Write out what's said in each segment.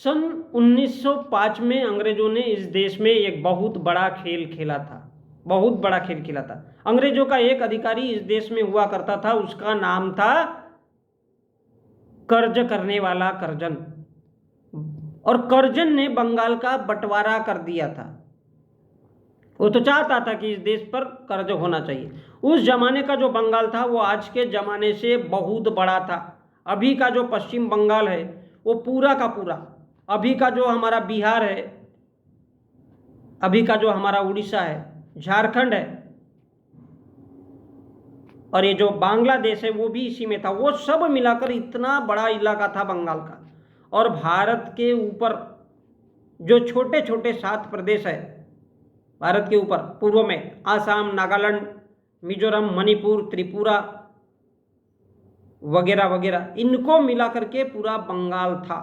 सन 1905 में अंग्रेजों ने इस देश में एक बहुत बड़ा खेल खेला था, बहुत बड़ा खेल खेला था। अंग्रेजों का एक अधिकारी इस देश में हुआ करता था, उसका नाम था कर्ज करने वाला कर्जन। और कर्जन ने बंगाल का बंटवारा कर दिया था। वो तो चाहता था कि इस देश पर कर्ज होना चाहिए। उस जमाने का जो बंगाल था वो आज के जमाने से बहुत बड़ा था। अभी का जो पश्चिम बंगाल है वो पूरा का पूरा, अभी का जो हमारा बिहार है, अभी का जो हमारा उड़ीसा है, झारखंड है, और ये जो बांग्लादेश है वो भी इसी में था। वो सब मिलाकर इतना बड़ा इलाका था बंगाल का। और भारत के ऊपर जो छोटे छोटे 7 प्रदेश है भारत के ऊपर, पूर्व में आसाम, नागालैंड, मिजोरम, मणिपुर, त्रिपुरा वगैरह वगैरह, इनको मिलाकर के पूरा बंगाल था।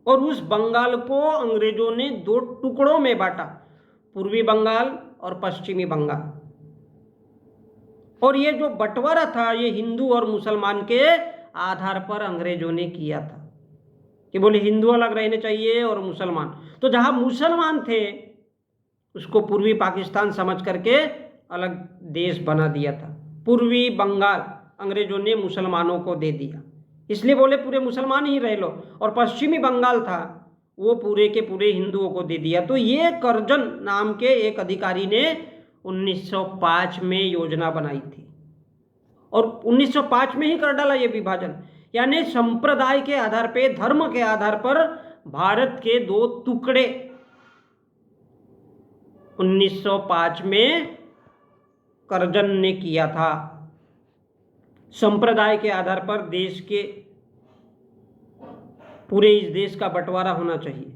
और उस बंगाल को अंग्रेजों ने 2 टुकड़ों में बांटा, पूर्वी बंगाल और पश्चिमी बंगाल। और ये जो बंटवारा था ये हिंदू और मुसलमान के आधार पर अंग्रेजों ने किया था कि बोले हिंदू अलग रहने चाहिए और मुसलमान। तो जहां मुसलमान थे उसको पूर्वी पाकिस्तान समझ करके अलग देश बना दिया था। पूर्वी बंगाल अंग्रेजों ने मुसलमानों को दे दिया, इसलिए बोले पूरे मुसलमान ही रह लो। और पश्चिमी बंगाल था वो पूरे के पूरे हिंदुओं को दे दिया। तो ये कर्जन नाम के एक अधिकारी ने 1905 में योजना बनाई थी और 1905 में ही कर डाला ये विभाजन। यानी संप्रदाय के आधार पे, धर्म के आधार पर भारत के 2 टुकड़े 1905 में कर्जन ने किया था। संप्रदाय के आधार पर देश के पूरे इस देश का बंटवारा होना चाहिए।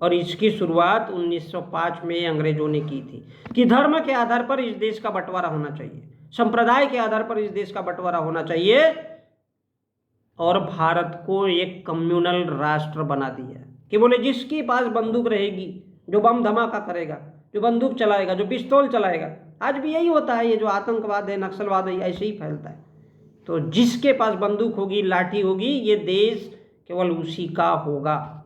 और इसकी शुरुआत 1905 में अंग्रेजों ने की थी कि धर्म के आधार पर इस देश का बंटवारा होना चाहिए, संप्रदाय के आधार पर इस देश का बंटवारा होना चाहिए। और भारत को एक कम्युनल राष्ट्र बना दिया कि बोले जिसके पास बंदूक रहेगी, जो बम धमाका करेगा, जो बंदूक चलाएगा, जो पिस्तौल चलाएगा, आज भी यही होता है, ये जो आतंकवाद है, नक्सलवाद है, ऐसे ही फैलता है। तो जिसके पास बंदूक होगी, लाठी होगी, ये देश केवल उसी का होगा।